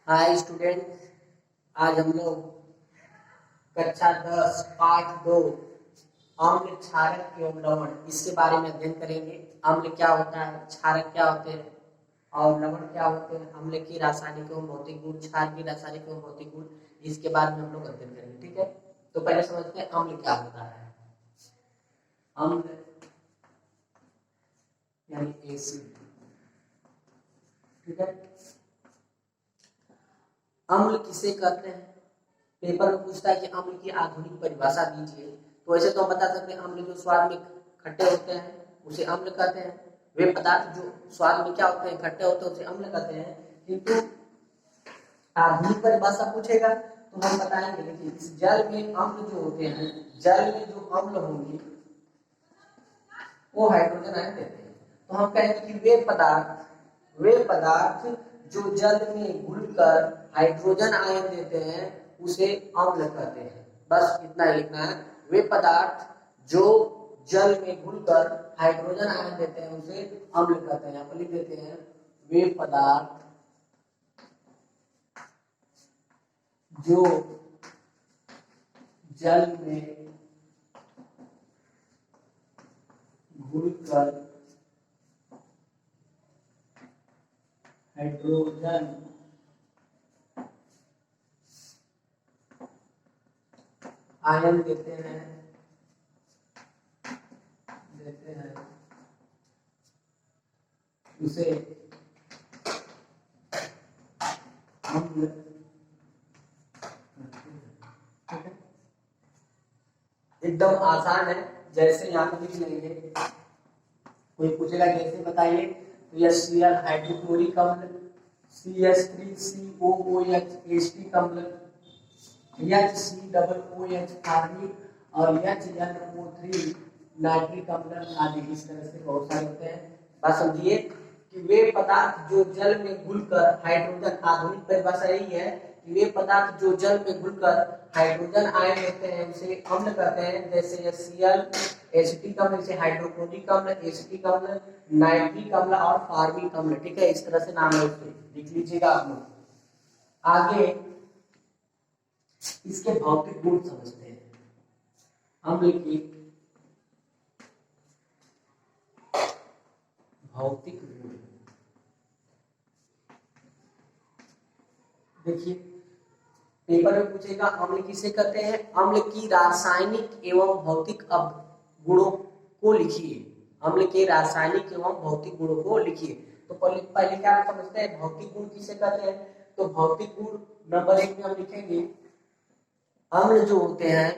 Hi student, आज हम लोग कक्षा 10 पाठ 2 अम्ल क्षारक एवं लवण इसके बारे में अध्ययन करेंगे। अम्ल क्या होता है, क्षारक क्या होते हैं और लवण क्या होते हैं, अम्ल की रासायनिक एवं भौतिक गुण, क्षार की रासायनिक एवं भौतिक गुण, इसके बारे में हम लोग अध्ययन करेंगे। ठीक है, तो पहले समझते हैं अम्ल क्या होता है। अम्ल यानी एसिड। ठीक है, अम्ल किसे कहते हैं? पेपर में पूछता है कि अम्ल की आधुनिक परिभाषा दीजिए। तो ऐसे तो हम बता सकते हैं अम्ल जो स्वाद में खट्टे होते हैं उसे अम्ल कहते हैं। वे पदार्थ जो स्वाद में क्या होते हैं, खट्टे होते हैं, उसे अम्ल कहते हैं। किंतु आधुनिक परिभाषा पूछेगा तो हम बताएंगे देखिए इस जल में अम्ल जो होते हैं, जल में जो अम्ल होंगे वो हाइड्रोजन आयन देते हैं। तो हम कहेंगे कि वे पदार्थ जो जल में घुलकर हाइड्रोजन आयन देते हैं उसे अम्ल कहते हैं। बस इतना ही लिखना है। वे पदार्थ जो जल में घुलकर हाइड्रोजन आयन देते हैं उसे अम्ल कहते हैं। आप लिख देते हैं वे पदार्थ जो जल में घुलकर हाइड्रोजन आयन देते हैं उसे अम्ल। एकदम आसान है, जैसे यहाँ पे लिख लेंगे। कोई पूछेगा कैसे बताइए, तो यह Cl हाइड्रोक्लोरिक अम्ल, CH3COOH एसिटिक अम्ल, HCOOH कार्बनिक और HNO3 नाइट्रिक अम्ल आदि। इस तरह से बहुत सारे होते हैं। बात समझिए कि वे पदार्थ जो जल में घुलकर हाइड्रोजन, आधुनिक परिभाषा यही है कि वे पदार्थ जो जल में घुलकर हाइड्रोजन आयन देते हैं उसे अम्ल कहते हैं। जैसे Cl एसिटिक अम्ल, जैसे हाइड्रोक्लोरिक अम्ल, एसिटिक अम्ल, नाइट्रिक अम्ल और फॉर्मिक अम्ल। ठीक है, इस तरह से नाम है उसके, लिख लीजिएगा आप लोग। आगे इसके भौतिक गुण समझते हैं। अम्ल की भौतिक गुण देखिए, पेपर में पूछेगा अम्ल किसे कहते हैं। अम्ल की रासायनिक एवं भौतिक गुणों को लिखिए। अम्ल के रासायनिक एवं भौतिक गुणों को लिखिए। तो पहले क्या समझते हैं, भौतिक गुण किसे कहते हैं। तो भौतिक गुण नंबर 1 में हम लिखेंगे अम्ल जो होते हैं,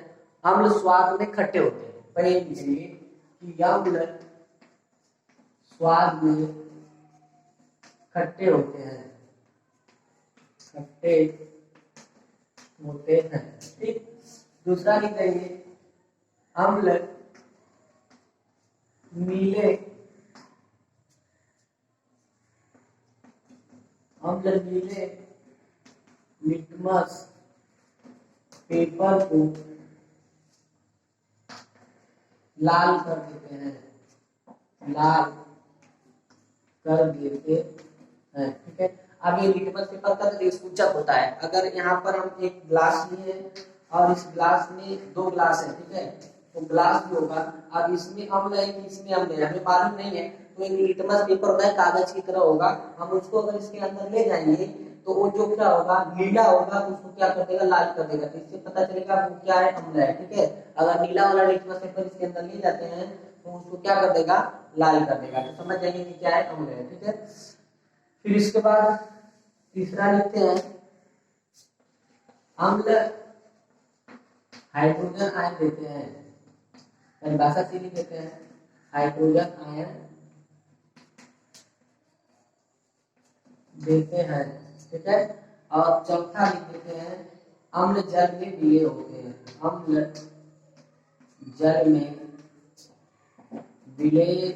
अम्ल स्वाद में खट्टे होते हैं। पहले लिखेंगे कि अम्ल स्वाद में खट्टे होते हैं, खट्टे होते हैं। ठीक, दूसरा लिख देंगे अम्ल नीले लिटमस पेपर को लाल कर देते हैं, लाल कर देते हैं। ठीक है, अब ये लिटमस पेपर का तो सूचक होता है। अगर यहाँ पर हम एक ग्लास लिए और इस ग्लास में 2 ग्लास है, ठीक है, तो ग्लास जो होगा, अब इसमें अम्ल है कि इसमें अम्ल है हमें मालूम नहीं है। तो एक लिटमस पेपर होता है, कागज की तरह होगा। हम उसको अगर इसके अंदर ले जाएंगे तो वो जो क्या होगा, नीला होगा, तो उसको क्या कर देगा, लाल कर देगा। तो इससे पता चलेगा वो क्या है, अम्ल है। ठीक है, अगर नीला वाला लिटमस पेपर इसके अंदर ले जाते हैं तो उसको क्या कर देगा, लाल कर देगा। तो समझ जाइए कि क्या है, अम्ल है। ठीक है, फिर इसके बाद तीसरा लिखते हैं अम्ल हाइड्रोजन आयन देते हैं। परिभाषा से लिख देते हैं हाइड्रोजन आयन देते हैं। ठीक है, और चौथा लिख देते हैं अम्ल जल में विलय होते हैं। अम्ल जल में विलय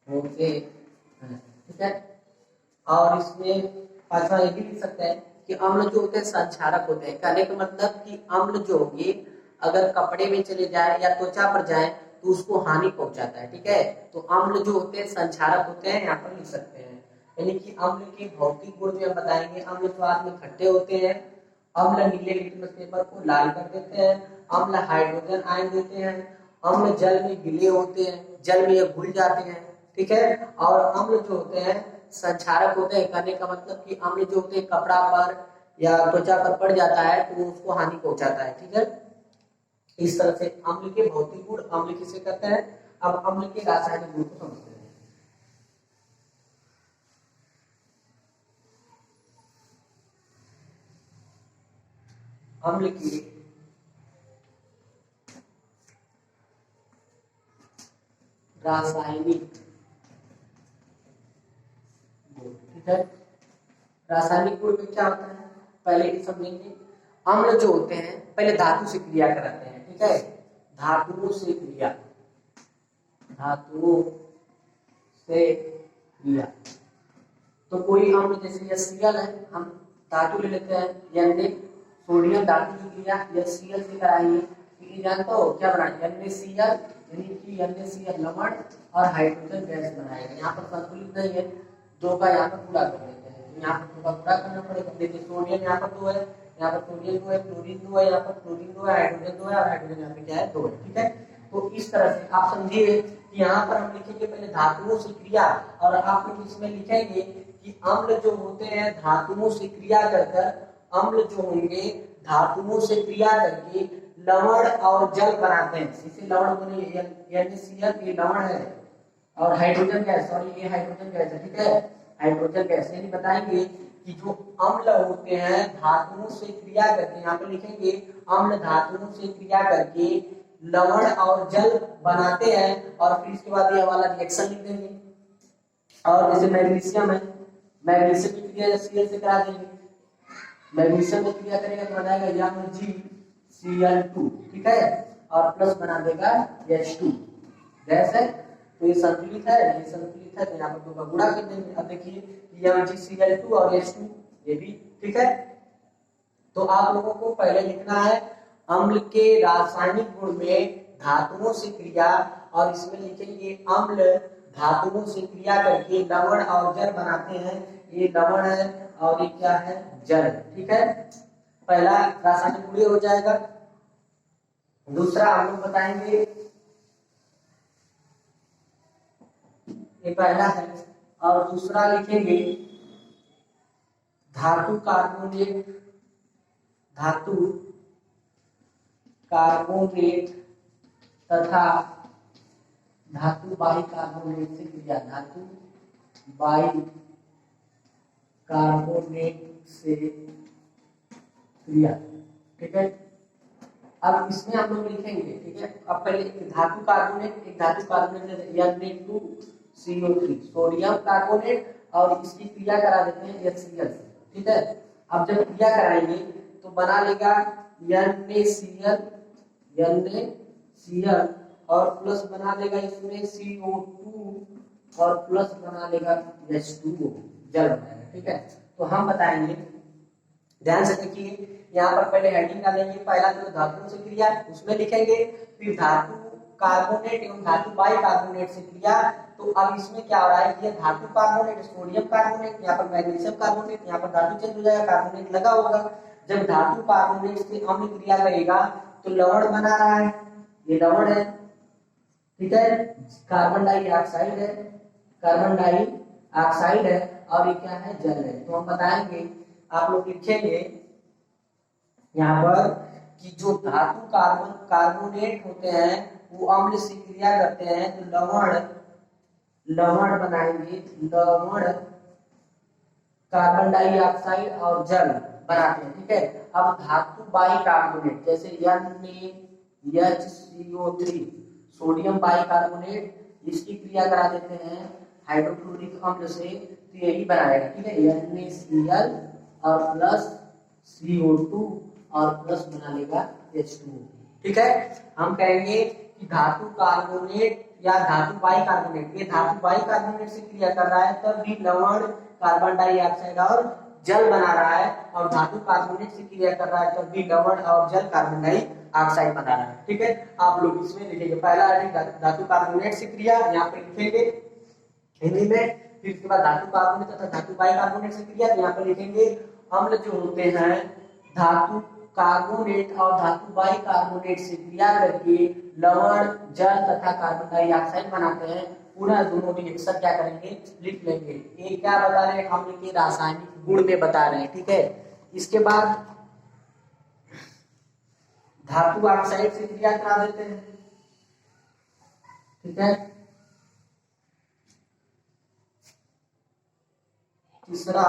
होते हैं। ठीक है, और इसमें पांचवा ये भी लिख सकते हैं कि अम्ल जो होते हैं संक्षारक होते हैं। कहने का मतलब कि अम्ल जो होंगे अगर कपड़े में चले जाए या त्वचा पर जाए तो उसको हानि पहुंचाता है। ठीक है, तो अम्ल जो होते हैं संक्षारक होते हैं, यहाँ पर लिख सकते हैं। यानी कि अम्ल के भौतिक गुण में हम बताएंगे। अम्ल स्वाद में खट्टे होते हैं, अम्ल नीले लिटमस पेपर को लाल कर देते हैं, अम्ल हाइड्रोजन आयन देते हैं, अम्ल जल में गिले होते हैं, जल में ये घुल जाते हैं, ठीक है। और अम्ल जो होते हैं संक्षारक होते हैं, कहने का मतलब कि अम्ल जो होते हैं कपड़ा पर या त्वचा पर पड़ जाता है तो वो उसको हानि पहुंचाता है, ठीक है। इस तरह से अम्ल के भौतिक गुण अम्ल किसे कहते हैं। अब अम्ल के रासायनिक गुण को समझते हैं। अम्ल की रासायनिक गुण, ठीक है। रासायनिक गुण में क्या होता है पहले ये समझेंगे। अम्ल जो होते हैं पहले धातु से क्रिया कराते हैं, ठीक है। धातुओं से क्रिया, धातुओं से क्रिया। तो कोई अम्ल जैसे HCl है, हम धातु ले लेते हैं, सोडियम धातु की क्रिया HCl से कराएंगे, ये जानते हो क्या बनाएंगे, NaCl, यानी कि NaCl लवण और हाइड्रोजन गैस बनाएगा। यहाँ पर संतुलित नहीं है, दो का यहाँ पर पूरा कर देते हैं, यहाँ पर दो का पूरा करना पड़ेगा। देखिए सोडियम यहाँ पर 2 है, यहाँ पर सोडियम 2 है, क्लोरीन 2 है, यहाँ पर क्लोरीन 2 है, हाइड्रोजन 2 है और हाइड्रोजन यहाँ पे क्या है 2 है, ठीक है। तो इस तरह से आप समझिए कि यहाँ पर हम लिखेंगे पहले धातुओं से क्रिया, और आप लोग इसमें लिखेंगे कि अम्ल जो होते हैं धातुओं से क्रिया कर अम्ल जो होंगे धातुओं से क्रिया करके लवण और जल बनाते हैं। इसे लवण बने NaCl ये लवण है और हाइड्रोजन गैस, सॉरी ये हाइड्रोजन गैस है, ठीक है। हाइड्रोजन गैस यानी बताएंगे कि जो अम्ल होते हैं धातुओं से क्रिया करके, यहाँ पे लिखेंगे अम्ल धातुओं से क्रिया करके लवण और जल बनाते हैं, और फिर इसके बाद ये वाला रिएक्शन लिख देंगे। और जैसे मैग्नीशियम है, मैग्नीशियम की क्रिया Cl से करा देंगे, मैग्नीशियम में क्रिया करेगा तो बनाएगा MgCl2, ठीक है, और प्लस बना देगा H2 गैस है। तो ये संतुलित है, ये संतुलित है, तो यहाँ पर दो का गुणा कर देंगे। अब देखिए MgCl2 और H2 ये भी, ठीक है। तो आप लोगों को पहले लिखना है अम्ल के रासायनिक गुण में धातुओं से क्रिया, और इसमें लिखेंगे अम्ल धातुओं से क्रिया करके लवण और जल बनाते हैं। ये लवण है और ये क्या है जल, ठीक है। पहला रासायनिक गुण हो जाएगा। दूसरा हम लोग बताएंगे, ये पहला है, और दूसरा लिखेंगे धातु कार्बोनेट, धातु कार्बोनेट तथा धातु बाइकार्बोनेट से क्रिया, धातु बाइकार्बोनेट से क्रिया, ठीक है। अब इसमें हम लोग लिखेंगे, ठीक है। अब पहले एक धातु कार्बोनेट Na2CO3 सोडियम कार्बोनेट, और इसकी क्रिया करा देते हैं HCl, ठीक है। अब जब क्रिया कराएंगे तो बना लेगा NaCl और प्लस बना लेगा इसमें CO2 और प्लस बना लेगा H2O, जल बनाएगा, ठीक है। तो हम बताएंगे, ध्यान से देखिए, यहाँ पर पहले हेडिंग डालेंगे, पहला जो धातुओं से क्रिया उसमें लिखेंगे, फिर धातु कार्बोनेट एवं धातु बाइकार्बोनेट से क्रिया। तो अब इसमें क्या हो रहा है, ये धातु कार्बोनेट सोडियम कार्बोनेट, यहाँ पर मैग्नीशियम कार्बोनेट, यहाँ पर धातु चेंज हो जाएगा, कार्बोनेट लगा होगा। जब धातु कार्बोनेट से अम्ल क्रिया करेगा तो लवण बना रहा है, ये लवण है, ठीक है। कार्बन डाइऑक्साइड है, कार्बन डाइऑक्साइड है, और ये क्या है जल है। तो हम बताएंगे, आप लोग लिखेंगे यहाँ पर कि जो धातु कार्बोनेट होते हैं वो अम्ल से क्रिया करते हैं तो लवण बनाएंगे, लवण कार्बन डाइऑक्साइड और जल बनाते हैं, ठीक है। अब धातु बाइकार्बोनेट जैसे NaHCO3 सोडियम बाइकार्बोनेट, इसकी क्रिया करा देते हैं हाइड्रोक्लोरिक अम्ल से, तो यही बनाएगा, ठीक है। NaCl और प्लस CO2 और प्लस बना लेगा H2O, ठीक है। हम कहेंगे कि धातु कार्बोनेट या धातु बाइकार्बोनेट, ये धातु बाइकार्बोनेट से क्रिया कर रहा है तब भी लवण कार्बन डाइऑक्साइड और जल बना रहा है, और धातु कार्बोनेट से क्रिया कर रहा है तब भी लवण और जल कार्बन डाइऑक्साइड बना रहा है, ठीक है। आप लोग इसमें लिखेंगे पहला धातु कार्बोनेट से क्रिया, यहाँ पे लिखेंगे हिंदी में फिर इसके बाद धातु कार्बोनेट तथा धातु बाइकार्बोनेट से क्रिया, तो यहाँ पर लिखेंगे अम्ल जो होते हैं धातु कार्बोनेट और धातु बाइकार्बोनेट से क्रिया करके लवण जल तथा कार्बन डाइऑक्साइड बनाते हैं। पूरा दोनों रिएक्शन क्या करेंगे, लिख लेंगे। ये क्या बता रहे हैं, अम्ल के रासायनिक गुण में बता रहे हैं, ठीक है। इसके बाद धातु ऑक्साइड से क्रिया करा देते हैं, ठीक है। तीसरा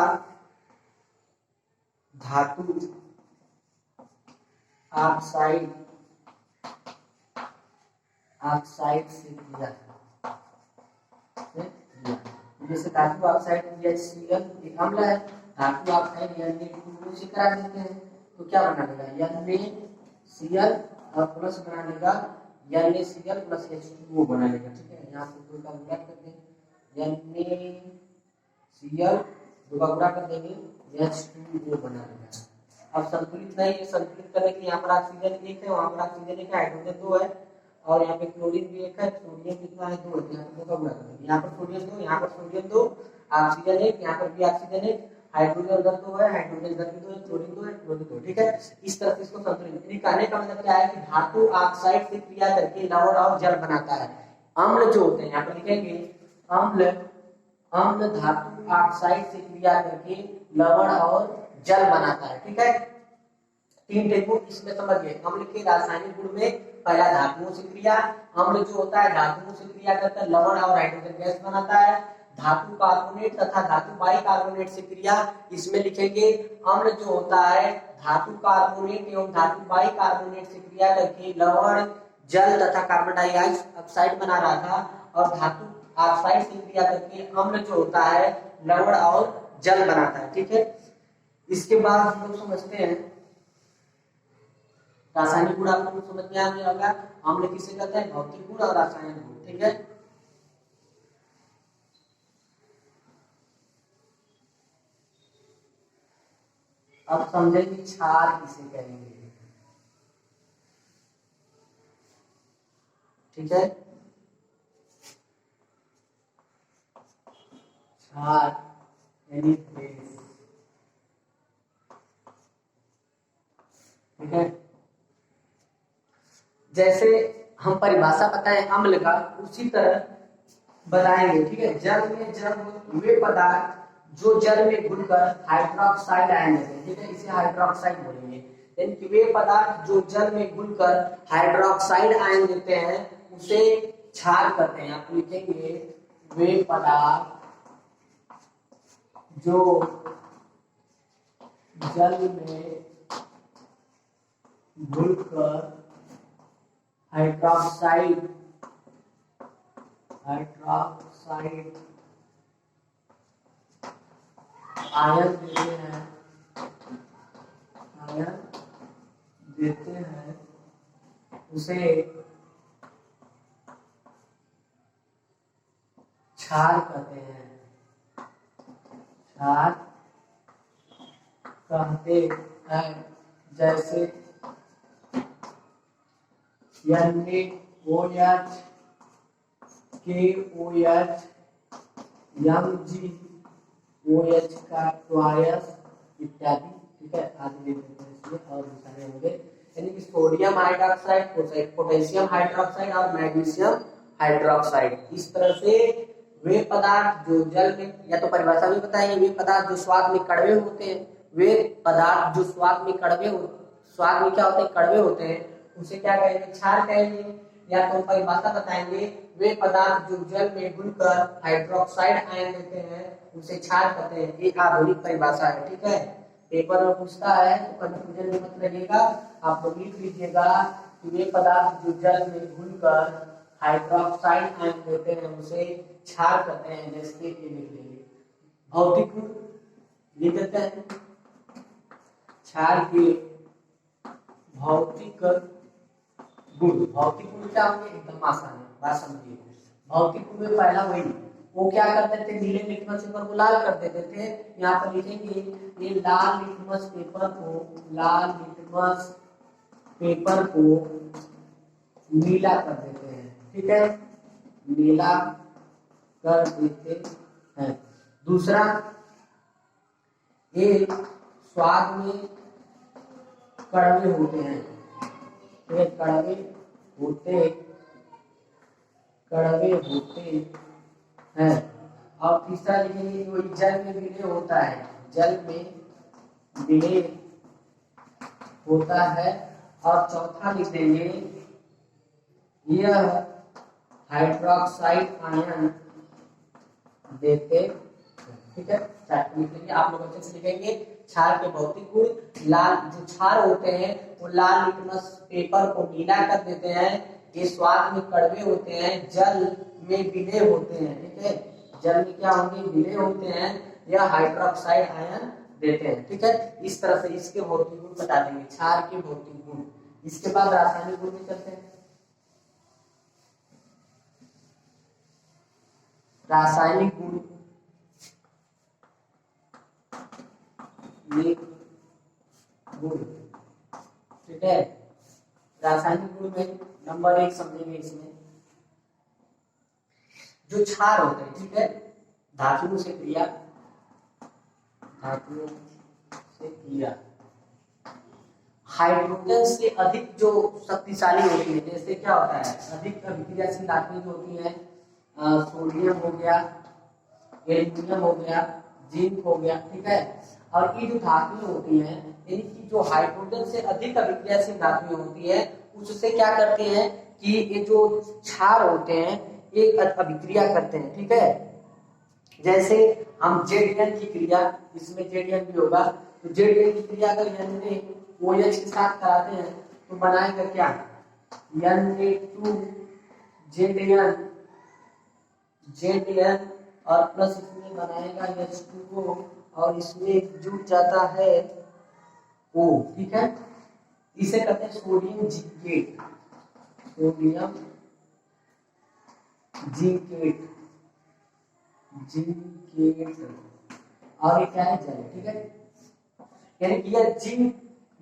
धातु ऑक्साइड से क्रिया, जैसे धातु ऑक्साइड NaCl एक अम्ल है, धातु ऑक्साइड Na2 से करा देते हैं तो क्या बना देगा NaCl और प्लस बना देगा NaCl प्लस H2O बना देगा, ठीक है। यहाँ से दो का गुणा करते हैं NaCl दो का गुणा कर देंगे H2O बना देगा। अब संतुलित नहीं है, संतुलित करने के लिए यहाँ पर ऑक्सीजन एक है, वहाँ पर ऑक्सीजन एक है, हाइड्रोजन दो है और यहाँ पे क्लोरीन भी एक है, सोडियम कितना है दो है, यहाँ पर दो का गुणा कर देंगे। यहाँ पर सोडियम दो, यहाँ पर सोडियम दो, ऑक्सीजन एक, यहाँ पर भी ऑक्सीजन एक, हाइड्रोजन उधर दो है, हाइड्रोजन इधर भी दो है, क्लोरीन दो है, क्लोरीन दो, ठीक है। इस तरह से इसको संतुलित कहने का मतलब क्या है कि धातु ऑक्साइड से क्रिया करके लवण और जल बनाता है। अम्ल जो होते हैं यहाँ पर लिखेंगे अम्ल धातु ऑक्साइड से क्रिया करके लवण और जल बनाता है, ठीक है। तीन टेबल इसमें समझिए। अम्ल के रासायनिक गुण में पहला धातुओं से क्रिया, अम्ल जो होता है धातुओं से क्रिया करता है, लवण और हाइड्रोजन गैस बनाता है। धातु कार्बोनेट तथा धातु बाइकार्बोनेट से क्रिया, इसमें लिखेंगे अम्ल जो होता है धातु कार्बोनेट एवं धातु बाइकार्बोनेट से क्रिया करके लवण जल तथा कार्बन डाइऑक्साइड बना रहा था, और धातु ऑक्साइड से क्रिया करके अम्ल जो होता है लवण और जल बनाता है, ठीक है। इसके बाद हम लोग समझते हैं रासायनिक गुण। आपको समझ में आ गया होगा अम्ल किसे कहते हैं, भौतिक गुण और रासायनिक गुण, ठीक है। अब समझेंगे क्षार किसे कहेंगे, ठीक है। क्षार यानी बेस, ठीक है। जैसे हम परिभाषा बताएं अम्ल का, उसी तरह बताएंगे, ठीक है। जल में जब वे पदार्थ जो जल में घुलकर हाइड्रोक्साइड आयन देते हैं, ठीक है, इसे हाइड्रोक्साइड बोलेंगे। यानी कि वे पदार्थ जो जल में घुलकर हाइड्रोक्साइड आयन देते हैं उसे क्षार कहते हैं। आप लिखेंगे वे पदार्थ जो जल में घुलकर हाइड्रोक्साइड आयन देते हैं उसे क्षार कहते हैं, क्षार कहते हैं। जैसे NaOH, KOH, MgOH का ट्वाइस इत्यादि, ठीक है, आदि लेते हैं इसमें और सारे होंगे। यानी कि सोडियम हाइड्रोक्साइड, पोटेशियम हाइड्रोक्साइड और मैग्नीशियम हाइड्रोक्साइड। इस तरह से वे पदार्थ जो जल में, या तो परिभाषा में बताइए, वे पदार्थ जो स्वाद में कड़वे होते हैं, वे पदार्थ जो स्वाद में क्या होते हैं, कड़वे होते हैं, उसे क्या कहेंगे, क्षार कहेंगे। या तो परिभाषा बताएंगे वे पदार्थ जो जल में घुलकर हाइड्रोक्साइड आयन देते हैं उसे क्षार कहते हैं। ये आधुनिक परिभाषा है, ठीक है। पेपर में पूछता है तो कंफ्यूजन में मत लगिएगा, आप लोग लिख लीजिएगा कि वे पदार्थ जो जल में घुलकर हाइड्रोक्साइड आयन देते हैं उसे क्षार कहते हैं। जैसे कि लिख लेंगे भौतिक गुण, लिख देते हैं क्षार के भौतिक गुण। भौतिक गुण क्या होंगे, एकदम आसान है, बात समझिए। भौतिक गुण में पहला वही, वो क्या करते थे, नीले लिटमस पेपर को लाल कर देते थे। यहाँ पर लिखेंगे ये लाल लिटमस पेपर को नीला कर देते हैं, ठीक है, नीला कर देते है। दूसरा, ये स्वाद में कड़वे होते हैं, ये कड़वे होते हैं। और तीसरा लिखेंगे वो जल में विलय होता है, जल में विलय होता है। और चौथा लिख देंगे यह हाइड्रोक्साइड आयन देते हैं। ठीक है, लिखेंगे आप लोग अच्छे से लिखेंगे। क्षार के भौतिक गुण, लाल जो क्षार होते हैं वो लाल लिटमस पेपर को नीला कर देते हैं, ये स्वाद में कड़वे होते हैं, जल में विलय होते हैं। ठीक है, जल में क्या होंगे, विलय होते हैं, या हाइड्रोक्साइड आयन देते हैं। ठीक है, इस तरह से इसके भौतिक गुण बता देंगे, क्षार के भौतिक गुण। इसके बाद रासायनिक गुण में चलते हैं। रासायनिक गुण गुण, ठीक है, रासायनिक गुण में नंबर 1 समझेंगे। इसमें जो क्षार होते हैं, ठीक है, धातुओं से क्रिया, धातुओं से क्रिया हाइड्रोजन से अधिक जो शक्तिशाली होती है, जैसे क्या होता है, अधिक अभिक्रियाशील धातुएं जो होती है, सोडियम हो गया, एल्यूमिनियम हो गया, जिंक हो गया। ठीक है, और ये जो धातुएं होती हैं, इनकी जो हाइड्रोजन से अधिक अभिक्रियाशील धातुएं होती है, उससे क्या करते हैं कि ये जो क्षार होते हैं ये अभिक्रिया करते हैं। ठीक है, जैसे हम जेडीएन की क्रिया, इसमें जेडीएन भी होगा, तो जेडीएन की क्रिया अगर एन OH के साथ कराते हैं तो बनाएगा क्या, Na2 जेडीएन और प्लस इसमें बनाएगा H2O, और इसमें जुड़ जाता है O। ठीक है, इसे कहते हैं सोडियम जिंकेट, सोडियम जिंकेट, और ये क्या है, जल। ठीक है, यानी कि यह जिंक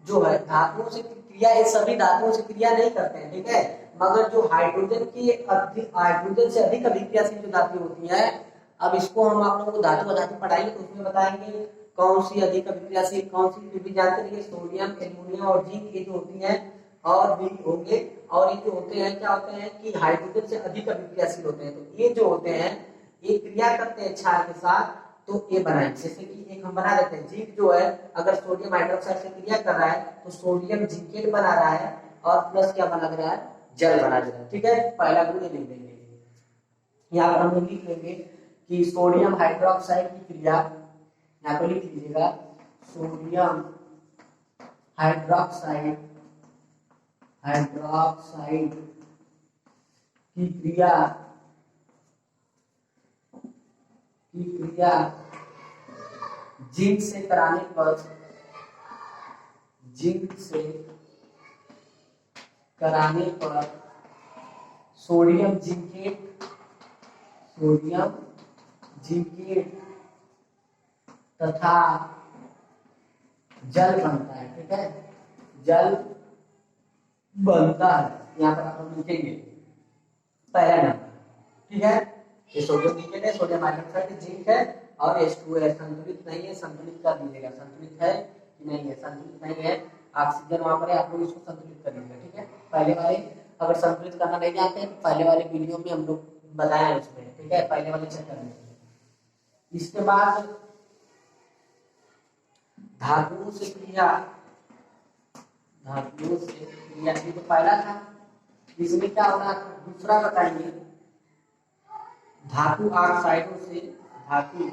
जो है धातुओं से क्रिया, ये सभी धातुओं से क्रिया नहीं करते हैं। ठीक है, मगर जो हाइड्रोजन से अधिक अभिक्रियाशील जो धातु होती है, अब इसको हम आप लोगों को धातु अधातु पढ़ाएंगे तो उसमें बताएंगे कौन सी अधिक अभिक्रियाशील, कौन सी, फिर भी जानते रहिए सोडियम, एल्यूमिनियम और जिंक, ये जो होती है और भी होंगे। और ये जो होते हैं क्या होते हैं कि हाइड्रोजन से अधिक अभिक्रियाशील होते हैं, तो ये जो होते हैं ये क्रिया करते हैं क्षार के साथ, तो ये बनाएंगे। जैसे कि एक हम बना देते हैं, जिंक जो है अगर सोडियम हाइड्रोक्साइड से क्रिया कर रहा है तो सोडियम जिंकेट बना रहा है, और प्लस क्या बना रहा है, जल बना रहा है। ठीक है, पहला गुण लिख देंगे, यहाँ पर हम लिख लेंगे कि सोडियम हाइड्रोक्साइड की क्रिया, यहाँ पर लिख लीजिएगा सोडियम हाइड्रोक्साइड की क्रिया जिंक से कराने पर सोडियम जिंकेट तथा जल बनता है। ठीक है, जल बनता है, यहाँ पर आप लिखेंगे पहला नंबर। ठीक है, ये सोडियम जिंकेट है, सोडियम हाइड्रोक्साइड जिंक है, और H2O है, संतुलित नहीं है, संतुलित कर दीजिएगा, संतुलित है कि नहीं है, संतुलित नहीं है, ऑक्सीजन वहां पर है, आप लोग इसको संतुलित कर दीजिएगा। ठीक है, पहले वाले अगर संतुलित करना नहीं जानते हैं तो पहले वाले वीडियो में हम लोग बताया है उसमें। ठीक है, पहले वाले चैप्टर में। इसके बाद धातुओं से क्रिया, ये तो पहला था, इसमें क्या होगा, दूसरा बताएंगे, धातु ऑक्साइडों से, धातु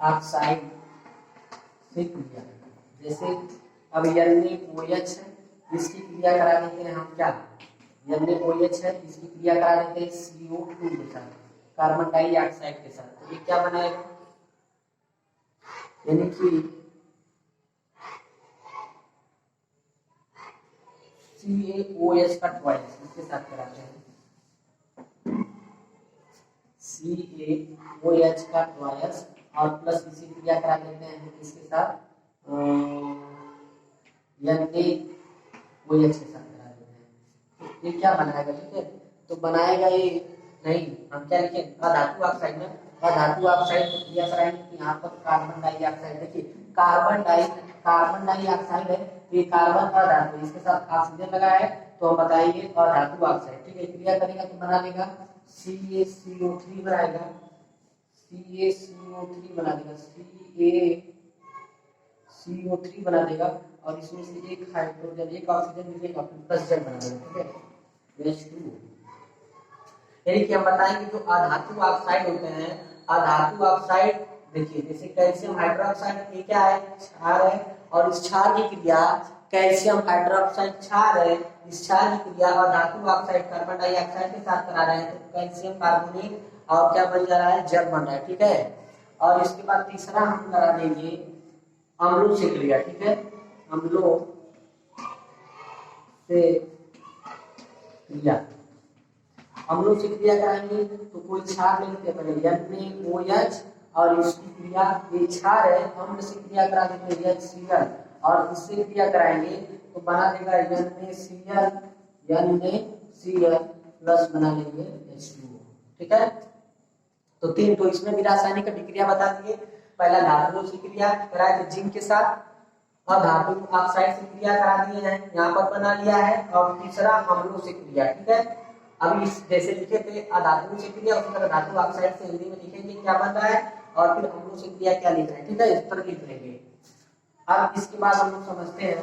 ऑक्साइड से क्रिया। जैसे अब NaOH है, इसकी क्रिया करा देते हैं हम क्या, NaOH है, इसकी क्रिया करा देते हैं CO2 के साथ, कार्बन डाइऑक्साइड के साथ, तो ये क्या बनाएगा, यानी कि CaOH का ट्वाइस इसके साथ कराते हैं, CaOH का ट्वाइस, और प्लस इसी क्रिया करा देते हैं इसके साथ NaOH के साथ करा देते हैं, तो ये क्या बनाएगा। ठीक है, तो बनाएगा ये नहीं, हम क्या लिखे अधातु ऑक्साइड में, अधातु ऑक्साइड को क्रिया कराएंगे तो यहाँ पर कार्बन डाइऑक्साइड, देखिए कार्बन डाइऑक्साइड है, तो ये कार्बन अधातु, इसके साथ ऑक्सीजन लगा है तो हम बताएंगे अधातु ऑक्साइड। ठीक है, क्रिया करेगा तो बना लेगा CaCO3 बनाएगा, CaCO3 बना देगा, CaCO3 बना देगा और इसमें से एक हाइड्रोजन एक ऑक्सीजन मिलेगा प्लस जल बना देगा। ठीक है, H2। यानी कि हम बताएंगे जो अधातु ऑक्साइड होते हैं, अधातु ऑक्साइड देखिए जैसे कैल्शियम हाइड्रोक्साइड, ये क्या है क्षार है, और इस क्षार की क्रिया कैल्शियम हाइड्रोक्साइड क्षार है, इस क्षार की क्रिया अधातु ऑक्साइड कार्बन डाइऑक्साइड के साथ करा रहे हैं तो कैल्शियम कार्बोनेट और क्या बन जा रहा है, जल बन रहा है। ठीक है, और इसके बाद तीसरा हम करा देंगे अम्लों से क्रिया। ठीक है, अम्लों से क्रिया, अम्लों से क्रिया कराएंगे तो कोई क्षार ले लेते हैं पहले NaOH और इसकी क्रिया ये क्षार है, अम्ल से क्रिया करा देते हैं HCl और इससे क्रिया कराएंगे तो बना देगा NaCl प्लस बना लेंगे H2O। ठीक है, तो तीन, तो इसमें भी रासायनिक अभिक्रिया बता दिए। पहला धातुओं से क्रिया कराए थे जिंक के साथ, और धातु ऑक्साइड से क्रिया करा दिए हैं, यहाँ पर बना लिया है, और तीसरा अम्लों से क्रिया। ठीक है, अभी जैसे लिखे थे अधातु से क्रिया उसी तरह धातु ऑक्साइड से हिंदी में लिखेंगे क्या बन रहा है और फिर अम्लों से क्रिया क्या लिख रहे हैं। ठीक है, इस पर लिख लेंगे। अब इसके बाद हम लोग समझते हैं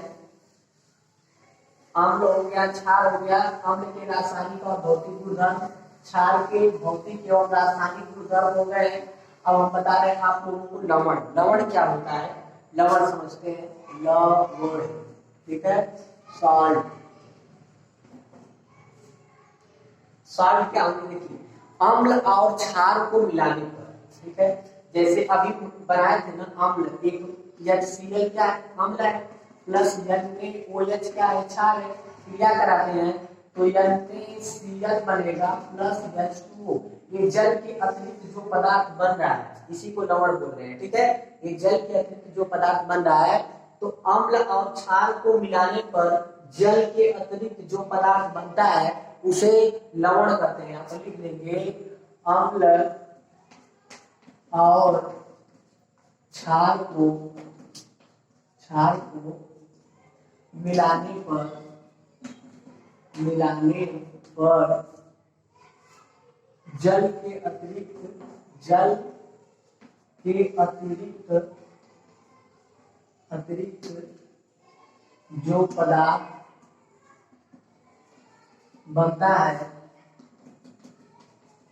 अम्ल हो गया, क्षार हो गया, अम्ल के रासायनिक और भौतिक गुणधर्म, क्षार के भौतिक एवं रासायनिक गुणधर्म हो गए। अब हम बता रहे हैं आप लोगों को लवण, लवण क्या होता है, लवण समझते हैं, लवण। ठीक है, सॉल्ट, सॉल्ट क्या होती है, देखिए अम्ल और क्षार को मिलाने पर। ठीक है, जैसे अभी बनाए थे ना अम्ल, एक HCl क्या है, अम्ल है, प्लस NaOH क्या है, क्षार है, क्रिया कराते हैं तो NaCl बनेगा प्लस H2O। ये जल के अतिरिक्त जो पदार्थ बन रहा है इसी को लवण बोल रहे हैं। ठीक है, ये जल के अतिरिक्त जो पदार्थ बन रहा है तो अम्ल और क्षार को मिलाने पर जल के अतिरिक्त जो पदार्थ बनता है उसे लवण कहते हैं। आप लिख लेंगे अम्ल और क्षार को मिलाने पर जल के अतिरिक्त जो पदार्थ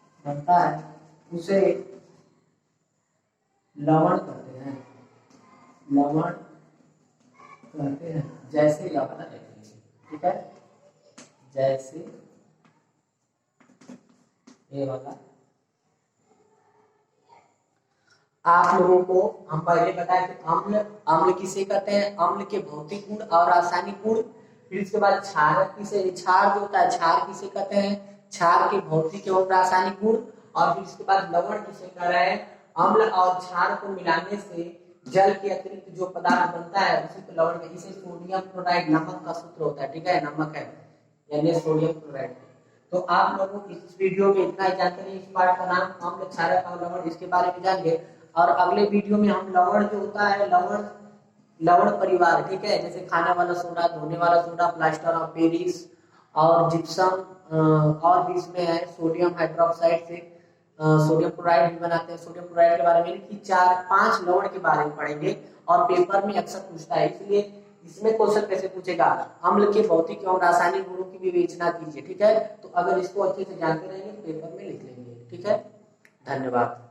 बनता है उसे लवण कहते हैं, लवण कहते हैं। जैसे लवण है, ठीक है, जैसे ये वाला आप लोगों को हम पहले बताया कि अम्ल किसे कहते हैं, अम्ल के भौतिक गुण और रासायनिक गुण। फिर इसके बाद क्षार किसे, क्षार जो होता है क्षार किसे कहते हैं, क्षार के भौतिक एवं रासायनिक गुण। और फिर इसके बाद लवण किसे कह रहे हैं, अम्ल और क्षार को मिलाने से जल के अतिरिक्त जो पदार्थ बनता है उसी को लवण कहते हैं। इसे सोडियम क्लोराइड, नमक का सूत्र होता है। ठीक है, नमक है यानी सोडियम क्लोराइड। तो आप लोगों को इस वीडियो में इतना ही जानकारी, इस पार्ट का नाम अम्ल, क्षार और लवण, इसके बारे में जानेंगे। और अगले वीडियो में हम लवण जो होता है, लवण परिवार, ठीक है, जैसे खाने वाला सोडा, धोने वाला सोडा, प्लास्टर ऑफ पेरिस और जिप्सम, और भी इसमें है सोडियम हाइड्रोक्साइड से सोडियम क्लोराइड भी बनाते हैं। सोडियम क्लोराइड के बारे में कि 4-5 लवण के बारे में पढ़ेंगे और पेपर में अक्सर पूछता है, इसलिए इसमें क्वेश्चन कैसे पूछेगा, अम्ल के भौतिक एवं रासायनिक गुणों की विवेचना कीजिए। ठीक है, तो अगर इसको अच्छे से जानते रहेंगे तो पेपर में लिख लेंगे। ठीक है, धन्यवाद।